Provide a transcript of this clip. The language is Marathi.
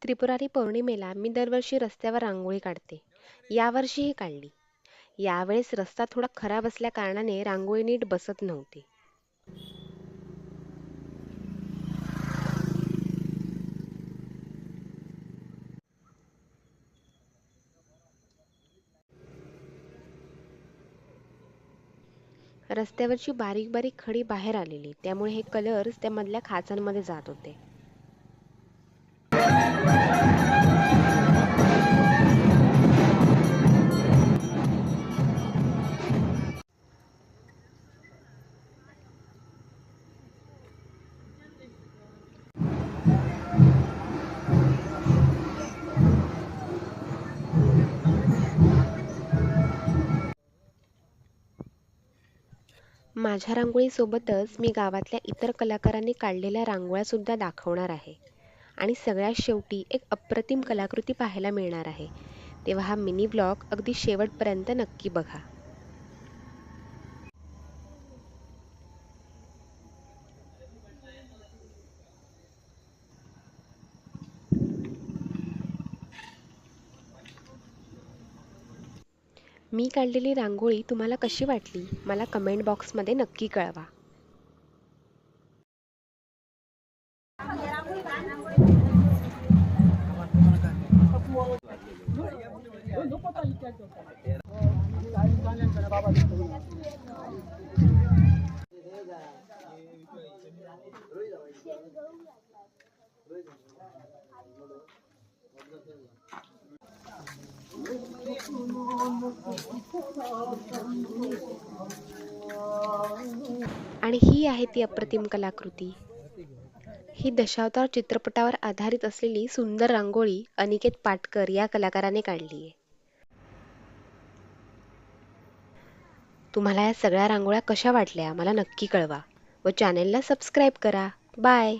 त्रिपुरारी पौर्णिमेला मी दरवर्षी रस्त्यावर रांगोळी काढते. यावर्षीही काढली. यावेळेस रस्ता थोडा खराब असल्या कारणाने रांगोळी नीट बसत नव्हती. रस्त्यावरची बारीक बारीक खडी बाहेर आलेली, त्यामुळे हे कलर्स त्या मधल्या खाचांमध्ये जात होते. माझ्या रांगोळीसोबतच मी गावातल्या इतर कलाकारांनी काढलेल्या रांगोळ्या सुद्धा दाखवणार आहे. आणि सगळ्यात शेवटी एक अप्रतिम कलाकृती पाहायला मिळणार आहे. तेव्हा हा मिनी ब्लॉग अगदी शेवटपर्यंत नक्की बघा. मी काढलेली रांगोळी तुम्हाला कशी वाटली मला कमेंट बॉक्समध्ये नक्की कळवा. आणि ही आहे ती अप्रतिम कलाकृती. ही दशावतार चित्रपटावर आधारित असलेली सुंदर रांगोळी अनिकेत पाटकर या कलाकाराने काढली आहे. तुम्हाला या सगळ्या रांगोळ्या कशा वाटल्या मला नक्की कळवा व चॅनेलला सबस्क्राईब करा. बाय.